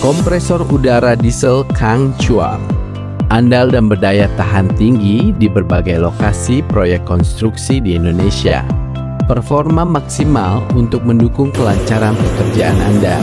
Kompresor udara diesel Kang Chuang andal dan berdaya tahan tinggi di berbagai lokasi proyek konstruksi di Indonesia. Performa maksimal untuk mendukung kelancaran pekerjaan Anda.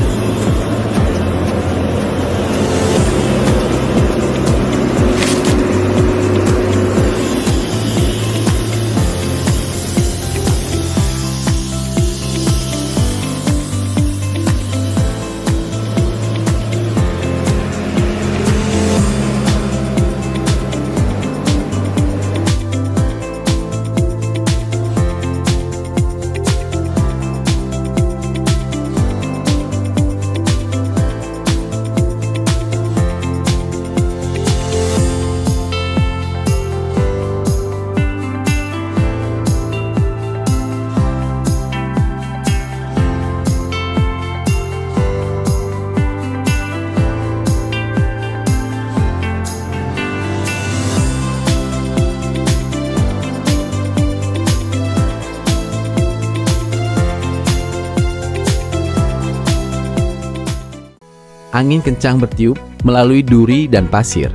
Angin kencang bertiup melalui duri dan pasir,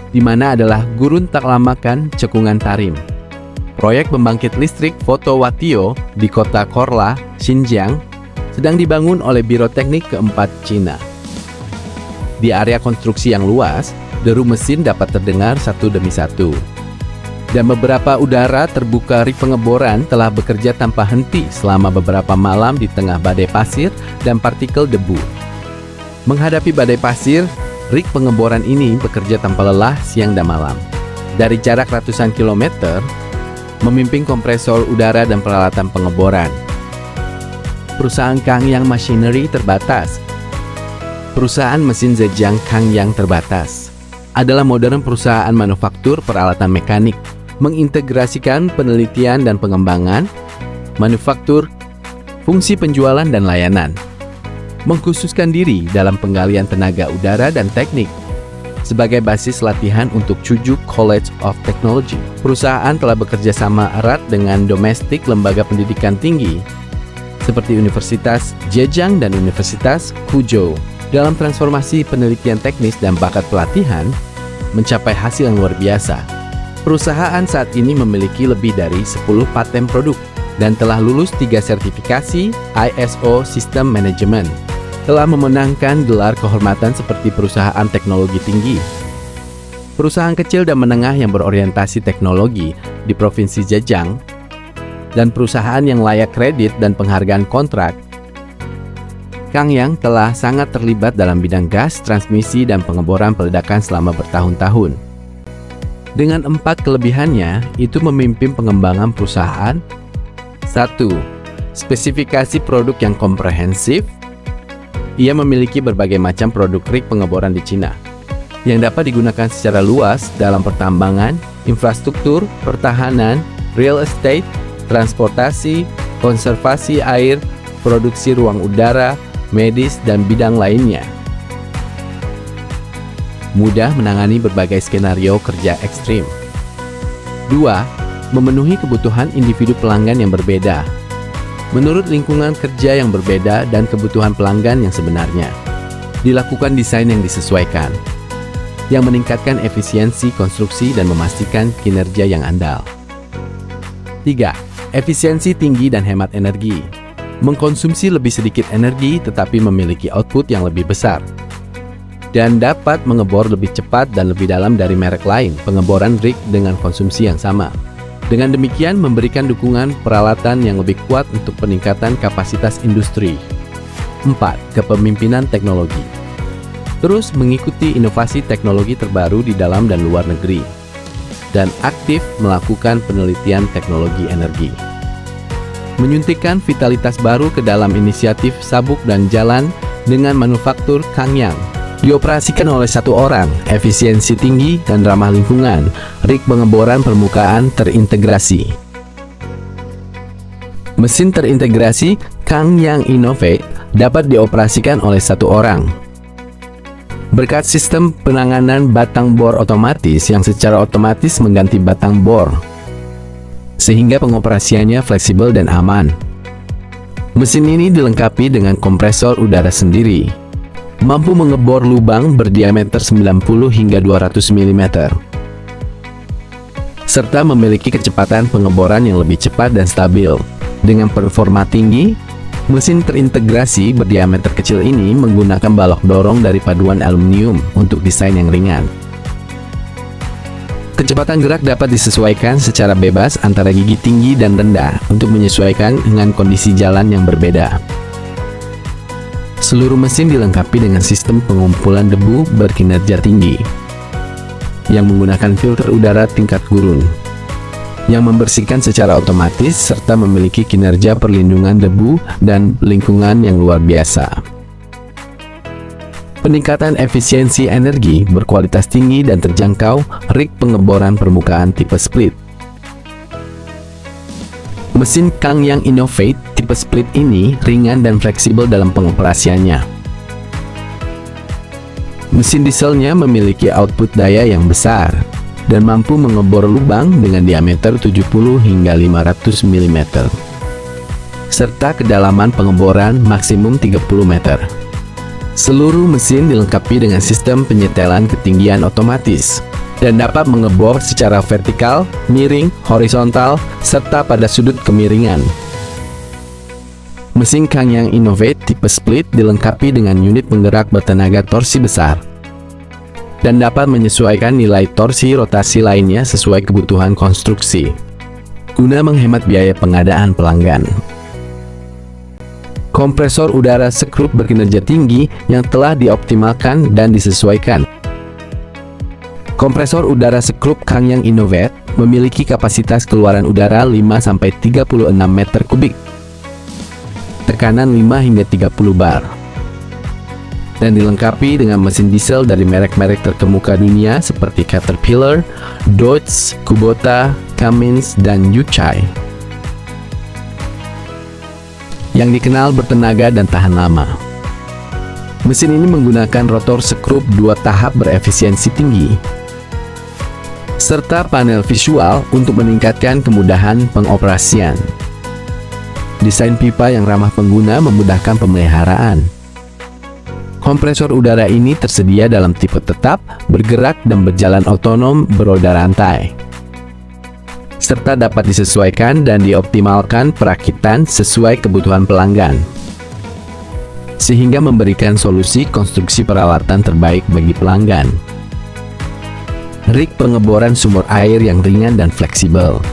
di mana adalah gurun tak lamakan cekungan Tarim. Proyek pembangkit listrik Photowatio di kota Korla, Xinjiang, sedang dibangun oleh Biro Teknik Keempat Cina. Di area konstruksi yang luas, deru mesin dapat terdengar satu demi satu. Dan beberapa udara terbuka rig pengeboran telah bekerja tanpa henti selama beberapa malam di tengah badai pasir dan partikel debu. Menghadapi badai pasir, rig pengeboran ini bekerja tanpa lelah siang dan malam. Dari jarak ratusan kilometer, memimpin kompresor udara dan peralatan pengeboran. Perusahaan Kangyang Machinery terbatas. Perusahaan mesin Zhejiang Kangyang terbatas adalah modern perusahaan manufaktur peralatan mekanik, mengintegrasikan penelitian dan pengembangan, manufaktur, fungsi penjualan dan layanan. Mengkhususkan diri dalam penggalian tenaga udara dan teknik. Sebagai basis latihan untuk Chujuk College of Technology, perusahaan telah bekerja sama erat dengan domestik lembaga pendidikan tinggi seperti Universitas Zhejiang dan Universitas Huzhou dalam transformasi penelitian teknis dan bakat pelatihan mencapai hasil yang luar biasa. Perusahaan saat ini memiliki lebih dari 10 paten produk dan telah lulus 3 sertifikasi ISO System Management. Telah memenangkan gelar kehormatan seperti perusahaan teknologi tinggi, perusahaan kecil dan menengah yang berorientasi teknologi di Provinsi Zhejiang, dan perusahaan yang layak kredit dan penghargaan kontrak. Kangyang telah sangat terlibat dalam bidang gas, transmisi, dan pengeboran peledakan selama bertahun-tahun. Dengan 4 kelebihannya, itu memimpin pengembangan perusahaan. 1. Spesifikasi produk yang komprehensif. Ia memiliki berbagai macam produk rig pengeboran di Cina yang dapat digunakan secara luas dalam pertambangan, infrastruktur, pertahanan, real estate, transportasi, konservasi air, produksi ruang udara, medis, dan bidang lainnya. Mudah menangani berbagai skenario kerja ekstrim. 2. Memenuhi kebutuhan individu pelanggan yang berbeda menurut lingkungan kerja yang berbeda dan kebutuhan pelanggan yang sebenarnya. Dilakukan desain yang disesuaikan, yang meningkatkan efisiensi konstruksi dan memastikan kinerja yang andal. 3. Efisiensi tinggi dan hemat energi. Mengkonsumsi lebih sedikit energi tetapi memiliki output yang lebih besar. Dan dapat mengebor lebih cepat dan lebih dalam dari merek lain pengeboran rig dengan konsumsi yang sama. Dengan demikian memberikan dukungan peralatan yang lebih kuat untuk peningkatan kapasitas industri. 4. Kepemimpinan teknologi. Terus mengikuti inovasi teknologi terbaru di dalam dan luar negeri. Dan aktif melakukan penelitian teknologi energi. Menyuntikkan vitalitas baru ke dalam inisiatif sabuk dan jalan dengan manufaktur Kangyang. Dioperasikan oleh 1 orang, efisiensi tinggi dan ramah lingkungan, rig pengeboran permukaan terintegrasi. Mesin terintegrasi Kangyang Innovate dapat dioperasikan oleh 1 orang. Berkat sistem penanganan batang bor otomatis yang secara otomatis mengganti batang bor, sehingga pengoperasiannya fleksibel dan aman. Mesin ini dilengkapi dengan kompresor udara sendiri, mampu mengebor lubang berdiameter 90 hingga 200 mm, serta memiliki kecepatan pengeboran yang lebih cepat dan stabil. Dengan performa tinggi, mesin terintegrasi berdiameter kecil ini menggunakan balok dorong dari paduan aluminium untuk desain yang ringan. Kecepatan gerak dapat disesuaikan secara bebas antara gigi tinggi dan rendah untuk menyesuaikan dengan kondisi jalan yang berbeda. Seluruh mesin dilengkapi dengan sistem pengumpulan debu berkinerja tinggi yang menggunakan filter udara tingkat gurun yang membersihkan secara otomatis serta memiliki kinerja perlindungan debu dan lingkungan yang luar biasa. Peningkatan efisiensi energi berkualitas tinggi dan terjangkau rig pengeboran permukaan tipe split. Mesin Kangyang Innovate tipe split ini ringan dan fleksibel dalam pengoperasiannya. Mesin dieselnya memiliki output daya yang besar dan mampu mengebor lubang dengan diameter 70 hingga 500 mm, serta kedalaman pengeboran maksimum 30 meter. Seluruh mesin dilengkapi dengan sistem penyetelan ketinggian otomatis dan dapat mengebor secara vertikal, miring, horizontal, serta pada sudut kemiringan. Mesin Kangyang Innovate tipe split dilengkapi dengan unit penggerak bertenaga torsi besar dan dapat menyesuaikan nilai torsi rotasi lainnya sesuai kebutuhan konstruksi, guna menghemat biaya pengadaan pelanggan. Kompresor udara sekrup berkinerja tinggi yang telah dioptimalkan dan disesuaikan. Kompresor udara sekrup Kangyang Innovate memiliki kapasitas keluaran udara 5-36 meter kubik, tekanan 5 hingga 30 bar, dan dilengkapi dengan mesin diesel dari merek-merek terkemuka dunia seperti Caterpillar, Dodge, Kubota, Cummins, dan Yuchai, yang dikenal bertenaga dan tahan lama. Mesin ini menggunakan rotor sekrup 2 tahap berefisiensi tinggi, serta panel visual untuk meningkatkan kemudahan pengoperasian. Desain pipa yang ramah pengguna memudahkan pemeliharaan. Kompresor udara ini tersedia dalam tipe tetap, bergerak, dan berjalan otonom beroda rantai, serta dapat disesuaikan dan dioptimalkan perakitan sesuai kebutuhan pelanggan, sehingga memberikan solusi konstruksi peralatan terbaik bagi pelanggan. Rig pengeboran sumur air yang ringan dan fleksibel.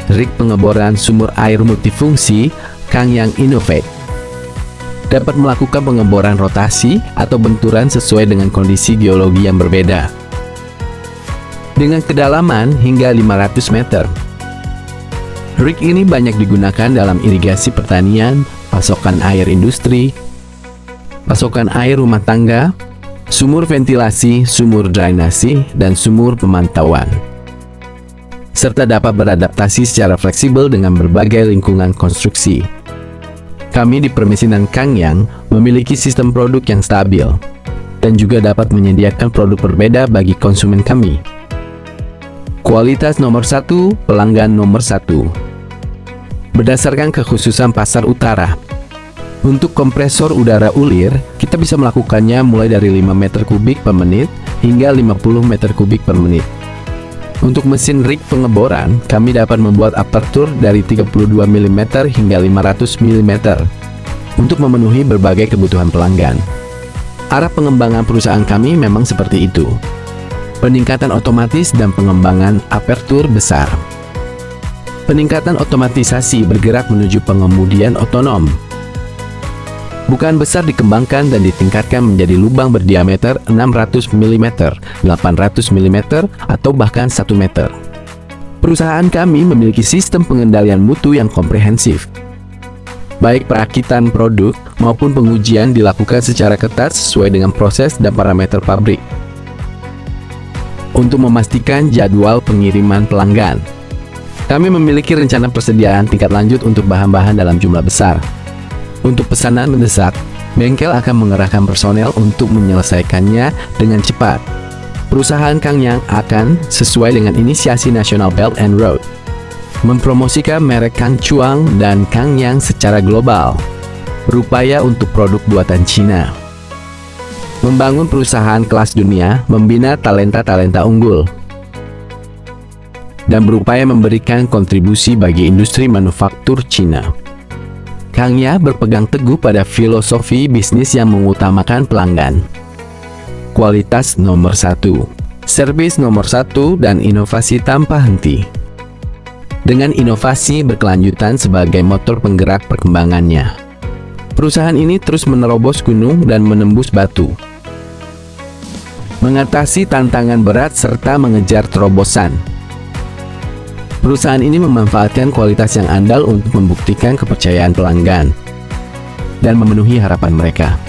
Rig pengeboran sumur air multifungsi Kangyang Innovate dapat melakukan pengeboran rotasi atau benturan sesuai dengan kondisi geologi yang berbeda, dengan kedalaman hingga 500 meter. Rig ini banyak digunakan dalam irigasi pertanian, pasokan air industri, pasokan air rumah tangga, sumur ventilasi, sumur drainasi, dan sumur pemantauan, serta dapat beradaptasi secara fleksibel dengan berbagai lingkungan konstruksi. Kami di Permesinan Kangyang memiliki sistem produk yang stabil dan juga dapat menyediakan produk berbeda bagi konsumen kami. Kualitas nomor 1, pelanggan nomor 1. Berdasarkan kekhususan pasar utara, untuk kompresor udara ulir, kita bisa melakukannya mulai dari 5 meter kubik per menit hingga 50 meter kubik per menit. Untuk mesin rig pengeboran, kami dapat membuat apertur dari 32 mm hingga 500 mm untuk memenuhi berbagai kebutuhan pelanggan. Arah pengembangan perusahaan kami memang seperti itu. Peningkatan otomatis dan pengembangan apertur besar. Peningkatan otomatisasi bergerak menuju pengemudian otonom. Bukaan besar dikembangkan dan ditingkatkan menjadi lubang berdiameter 600 mm, 800 mm, atau bahkan 1 meter. Perusahaan kami memiliki sistem pengendalian mutu yang komprehensif. Baik perakitan produk maupun pengujian dilakukan secara ketat sesuai dengan proses dan parameter pabrik, untuk memastikan jadwal pengiriman pelanggan. Kami memiliki rencana persediaan tingkat lanjut untuk bahan-bahan dalam jumlah besar. Untuk pesanan mendesak, bengkel akan mengerahkan personel untuk menyelesaikannya dengan cepat. Perusahaan Kangyang akan, sesuai dengan inisiasi National Belt and Road, mempromosikan merek Kangchuang dan Kangyang secara global. berupaya untuk produk buatan Cina. Membangun perusahaan kelas dunia, membina talenta-talenta unggul, dan berupaya memberikan kontribusi bagi industri manufaktur Cina. Kang Ya berpegang teguh pada filosofi bisnis yang mengutamakan pelanggan. Kualitas nomor satu, servis nomor satu, dan inovasi tanpa henti. Dengan inovasi berkelanjutan sebagai motor penggerak perkembangannya, perusahaan ini terus menerobos gunung dan menembus batu, mengatasi tantangan berat serta mengejar terobosan. Perusahaan ini memanfaatkan kualitas yang andal untuk membuktikan kepercayaan pelanggan dan memenuhi harapan mereka.